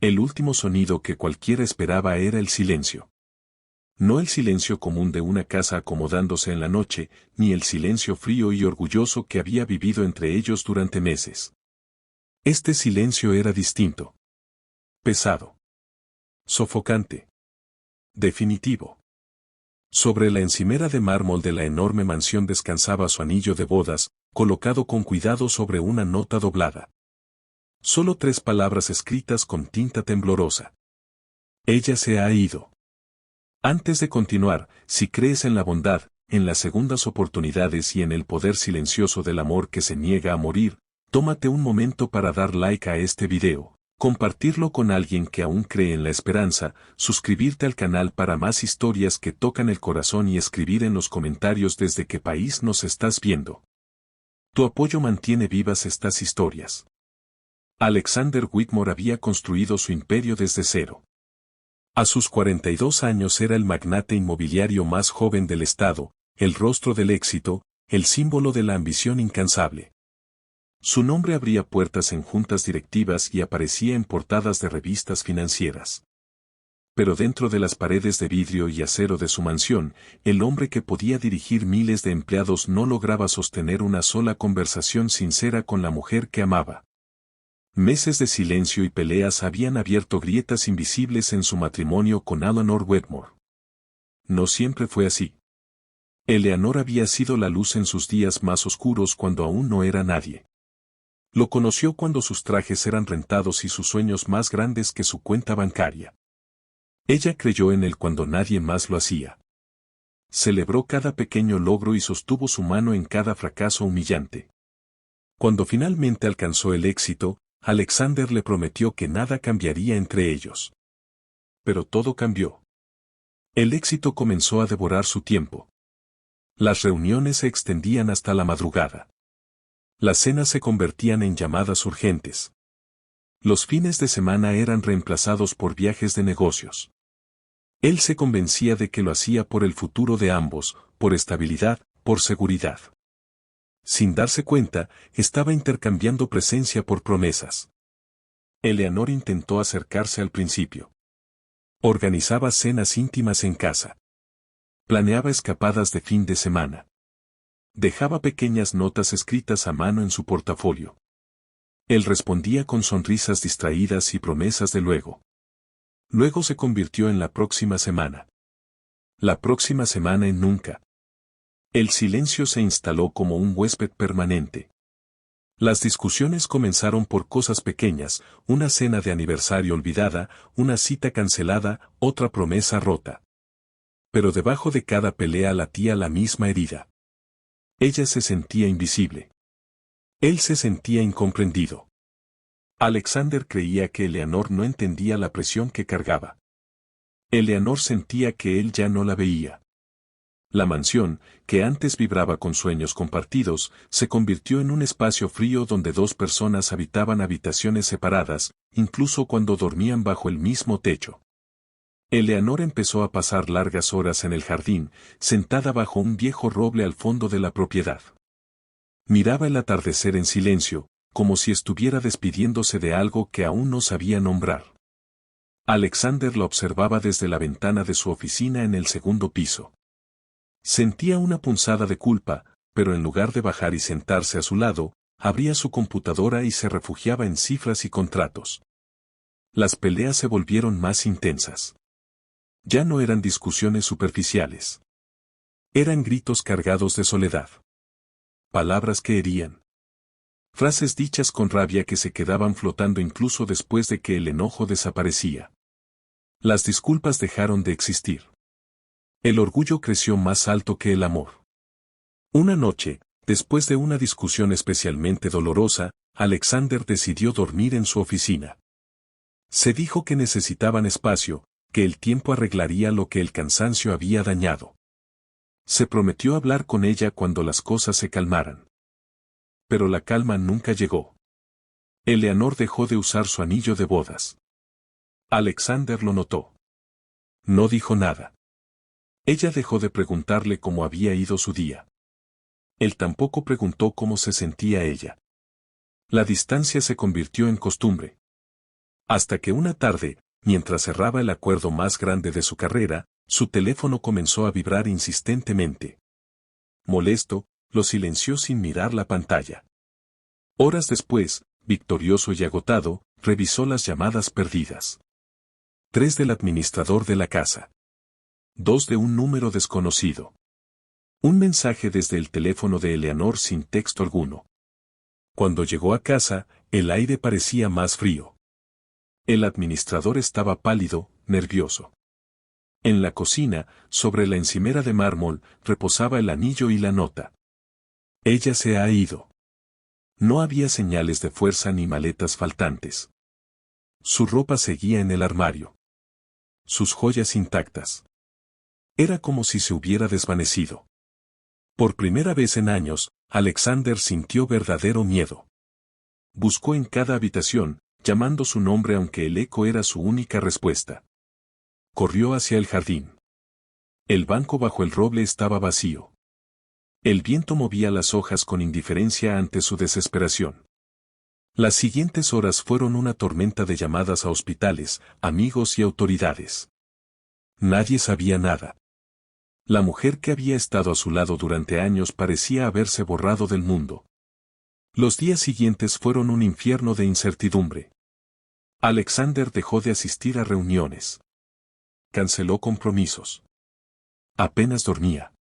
El último sonido que cualquiera esperaba era el silencio. No el silencio común de una casa acomodándose en la noche, ni el silencio frío y orgulloso que había vivido entre ellos durante meses. Este silencio era distinto. Pesado. Sofocante. Definitivo. Sobre la encimera de mármol de la enorme mansión descansaba su anillo de bodas, colocado con cuidado sobre una nota doblada. Solo 3 palabras escritas con tinta temblorosa. Ella se ha ido. Antes de continuar, si crees en la bondad, en las segundas oportunidades y en el poder silencioso del amor que se niega a morir, tómate un momento para dar like a este video, compartirlo con alguien que aún cree en la esperanza, suscribirte al canal para más historias que tocan el corazón y escribir en los comentarios desde qué país nos estás viendo. Tu apoyo mantiene vivas estas historias. Alexander Whitmore había construido su imperio desde cero. A sus 42 años era el magnate inmobiliario más joven del estado, el rostro del éxito, el símbolo de la ambición incansable. Su nombre abría puertas en juntas directivas y aparecía en portadas de revistas financieras. Pero dentro de las paredes de vidrio y acero de su mansión, el hombre que podía dirigir miles de empleados no lograba sostener una sola conversación sincera con la mujer que amaba. Meses de silencio y peleas habían abierto grietas invisibles en su matrimonio con Eleanor Whitmore. No siempre fue así. Eleanor había sido la luz en sus días más oscuros cuando aún no era nadie. Lo conoció cuando sus trajes eran rentados y sus sueños más grandes que su cuenta bancaria. Ella creyó en él cuando nadie más lo hacía. Celebró cada pequeño logro y sostuvo su mano en cada fracaso humillante. Cuando finalmente alcanzó el éxito, Alexander le prometió que nada cambiaría entre ellos. Pero todo cambió. El éxito comenzó a devorar su tiempo. Las reuniones se extendían hasta la madrugada. Las cenas se convertían en llamadas urgentes. Los fines de semana eran reemplazados por viajes de negocios. Él se convencía de que lo hacía por el futuro de ambos, por estabilidad, por seguridad. Sin darse cuenta, estaba intercambiando presencia por promesas. Eleanor intentó acercarse al principio. Organizaba cenas íntimas en casa. Planeaba escapadas de fin de semana. Dejaba pequeñas notas escritas a mano en su portafolio. Él respondía con sonrisas distraídas y promesas de luego. Luego se convirtió en la próxima semana. La próxima semana en nunca. El silencio se instaló como un huésped permanente. Las discusiones comenzaron por cosas pequeñas, una cena de aniversario olvidada, una cita cancelada, otra promesa rota. Pero debajo de cada pelea latía la misma herida. Ella se sentía invisible. Él se sentía incomprendido. Alexander creía que Eleanor no entendía la presión que cargaba. Eleanor sentía que él ya no la veía. La mansión, que antes vibraba con sueños compartidos, se convirtió en un espacio frío donde 2 personas habitaban habitaciones separadas, incluso cuando dormían bajo el mismo techo. Eleanor empezó a pasar largas horas en el jardín, sentada bajo un viejo roble al fondo de la propiedad. Miraba el atardecer en silencio, como si estuviera despidiéndose de algo que aún no sabía nombrar. Alexander la observaba desde la ventana de su oficina en el segundo piso. Sentía una punzada de culpa, pero en lugar de bajar y sentarse a su lado, abría su computadora y se refugiaba en cifras y contratos. Las peleas se volvieron más intensas. Ya no eran discusiones superficiales. Eran gritos cargados de soledad. Palabras que herían. Frases dichas con rabia que se quedaban flotando incluso después de que el enojo desaparecía. Las disculpas dejaron de existir. El orgullo creció más alto que el amor. Una noche, después de una discusión especialmente dolorosa, Alexander decidió dormir en su oficina. Se dijo que necesitaban espacio, que el tiempo arreglaría lo que el cansancio había dañado. Se prometió hablar con ella cuando las cosas se calmaran. Pero la calma nunca llegó. Eleanor dejó de usar su anillo de bodas. Alexander lo notó. No dijo nada. Ella dejó de preguntarle cómo había ido su día. Él tampoco preguntó cómo se sentía ella. La distancia se convirtió en costumbre. Hasta que una tarde, mientras cerraba el acuerdo más grande de su carrera, su teléfono comenzó a vibrar insistentemente. Molesto, lo silenció sin mirar la pantalla. Horas después, victorioso y agotado, revisó las llamadas perdidas. 3 del administrador de la casa. 2 de un número desconocido. Un mensaje desde el teléfono de Eleanor sin texto alguno. Cuando llegó a casa, el aire parecía más frío. El administrador estaba pálido, nervioso. En la cocina, sobre la encimera de mármol, reposaba el anillo y la nota. Ella se ha ido. No había señales de fuerza ni maletas faltantes. Su ropa seguía en el armario. Sus joyas intactas. Era como si se hubiera desvanecido. Por primera vez en años, Alexander sintió verdadero miedo. Buscó en cada habitación, llamando su nombre aunque el eco era su única respuesta. Corrió hacia el jardín. El banco bajo el roble estaba vacío. El viento movía las hojas con indiferencia ante su desesperación. Las siguientes horas fueron una tormenta de llamadas a hospitales, amigos y autoridades. Nadie sabía nada. La mujer que había estado a su lado durante años parecía haberse borrado del mundo. Los días siguientes fueron un infierno de incertidumbre. Alexander dejó de asistir a reuniones. Canceló compromisos. Apenas dormía.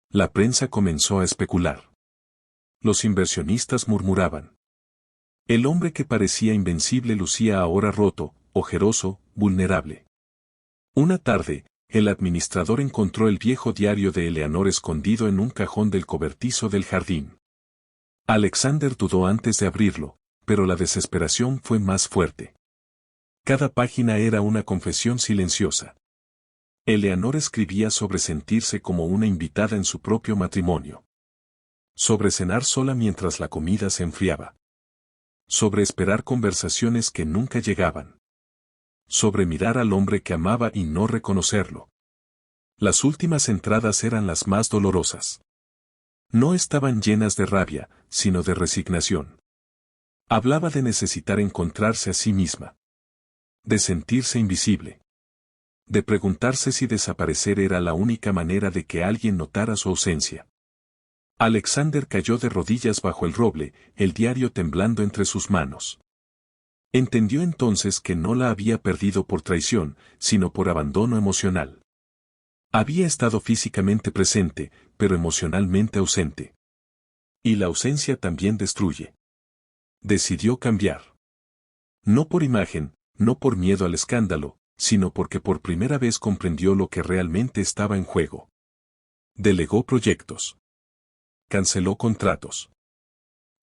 La prensa comenzó a especular. Los inversionistas murmuraban. El hombre que parecía invencible lucía ahora roto, ojeroso, vulnerable. Una tarde, el administrador encontró el viejo diario de Eleanor escondido en un cajón del cobertizo del jardín. Alexander dudó antes de abrirlo, pero la desesperación fue más fuerte. Cada página era una confesión silenciosa. Eleanor escribía sobre sentirse como una invitada en su propio matrimonio. Sobre cenar sola mientras la comida se enfriaba. Sobre esperar conversaciones que nunca llegaban. Sobre mirar al hombre que amaba y no reconocerlo. Las últimas entradas eran las más dolorosas. No estaban llenas de rabia, sino de resignación. Hablaba de necesitar encontrarse a sí misma. De sentirse invisible. De preguntarse si desaparecer era la única manera de que alguien notara su ausencia. Alexander cayó de rodillas bajo el roble, el diario temblando entre sus manos. Entendió entonces que no la había perdido por traición, sino por abandono emocional. Había estado físicamente presente, pero emocionalmente ausente. Y la ausencia también destruye. Decidió cambiar. No por imagen, no por miedo al escándalo, sino porque por primera vez comprendió lo que realmente estaba en juego. Delegó proyectos. Canceló contratos.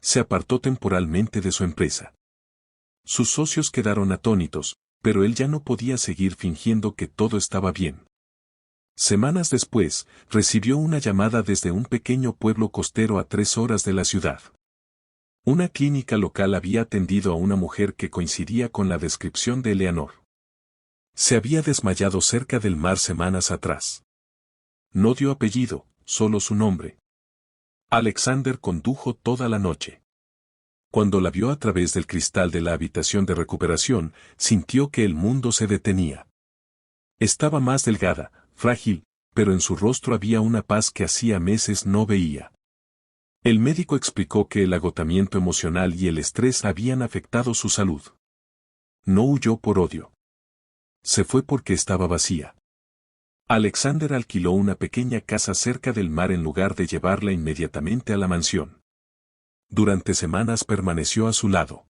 Se apartó temporalmente de su empresa. Sus socios quedaron atónitos, pero él ya no podía seguir fingiendo que todo estaba bien. Semanas después, recibió una llamada desde un pequeño pueblo costero a 3 horas de la ciudad. Una clínica local había atendido a una mujer que coincidía con la descripción de Eleanor. Se había desmayado cerca del mar semanas atrás. No dio apellido, solo su nombre. Alexander condujo toda la noche. Cuando la vio a través del cristal de la habitación de recuperación, sintió que el mundo se detenía. Estaba más delgada, frágil, pero en su rostro había una paz que hacía meses no veía. El médico explicó que el agotamiento emocional y el estrés habían afectado su salud. No huyó por odio. Se fue porque estaba vacía. Alexander alquiló una pequeña casa cerca del mar en lugar de llevarla inmediatamente a la mansión. Durante semanas permaneció a su lado.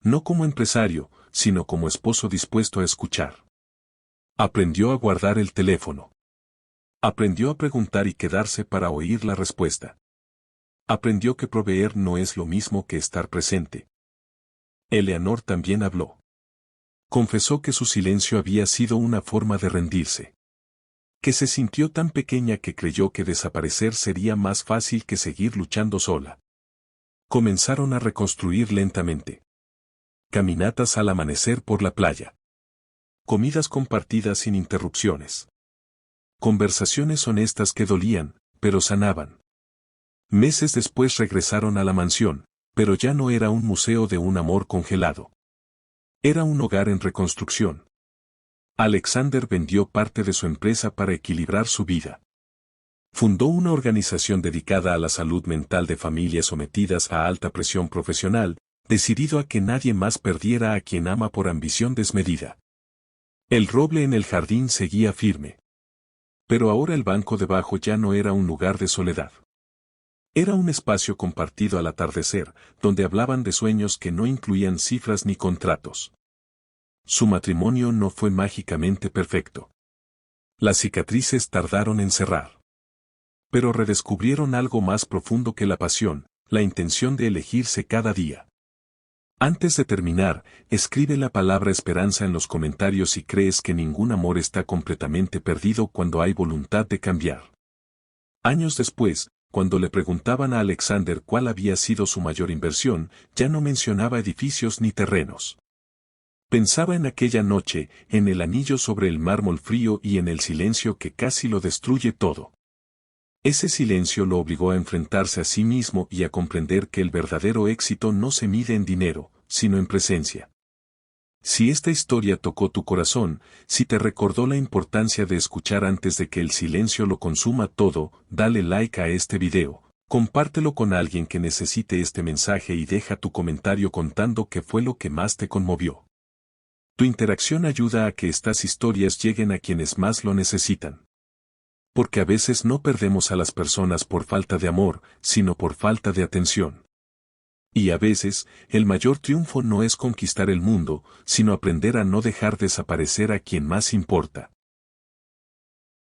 No como empresario, sino como esposo dispuesto a escuchar. Aprendió a guardar el teléfono. Aprendió a preguntar y quedarse para oír la respuesta. Aprendió que proveer no es lo mismo que estar presente. Eleanor también habló. Confesó que su silencio había sido una forma de rendirse. Que se sintió tan pequeña que creyó que desaparecer sería más fácil que seguir luchando sola. Comenzaron a reconstruir lentamente. Caminatas al amanecer por la playa. Comidas compartidas sin interrupciones. Conversaciones honestas que dolían, pero sanaban. Meses después regresaron a la mansión, pero ya no era un museo de un amor congelado. Era un hogar en reconstrucción. Alexander vendió parte de su empresa para equilibrar su vida. Fundó una organización dedicada a la salud mental de familias sometidas a alta presión profesional, decidido a que nadie más perdiera a quien ama por ambición desmedida. El roble en el jardín seguía firme. Pero ahora el banco debajo ya no era un lugar de soledad. Era un espacio compartido al atardecer, donde hablaban de sueños que no incluían cifras ni contratos. Su matrimonio no fue mágicamente perfecto. Las cicatrices tardaron en cerrar. Pero redescubrieron algo más profundo que la pasión, la intención de elegirse cada día. Antes de terminar, escribe la palabra esperanza en los comentarios si crees que ningún amor está completamente perdido cuando hay voluntad de cambiar. Años después, cuando le preguntaban a Alexander cuál había sido su mayor inversión, ya no mencionaba edificios ni terrenos. Pensaba en aquella noche, en el anillo sobre el mármol frío y en el silencio que casi lo destruye todo. Ese silencio lo obligó a enfrentarse a sí mismo y a comprender que el verdadero éxito no se mide en dinero, sino en presencia. Si esta historia tocó tu corazón, si te recordó la importancia de escuchar antes de que el silencio lo consuma todo, dale like a este video, compártelo con alguien que necesite este mensaje y deja tu comentario contando qué fue lo que más te conmovió. Tu interacción ayuda a que estas historias lleguen a quienes más lo necesitan. Porque a veces no perdemos a las personas por falta de amor, sino por falta de atención. Y a veces, el mayor triunfo no es conquistar el mundo, sino aprender a no dejar desaparecer a quien más importa.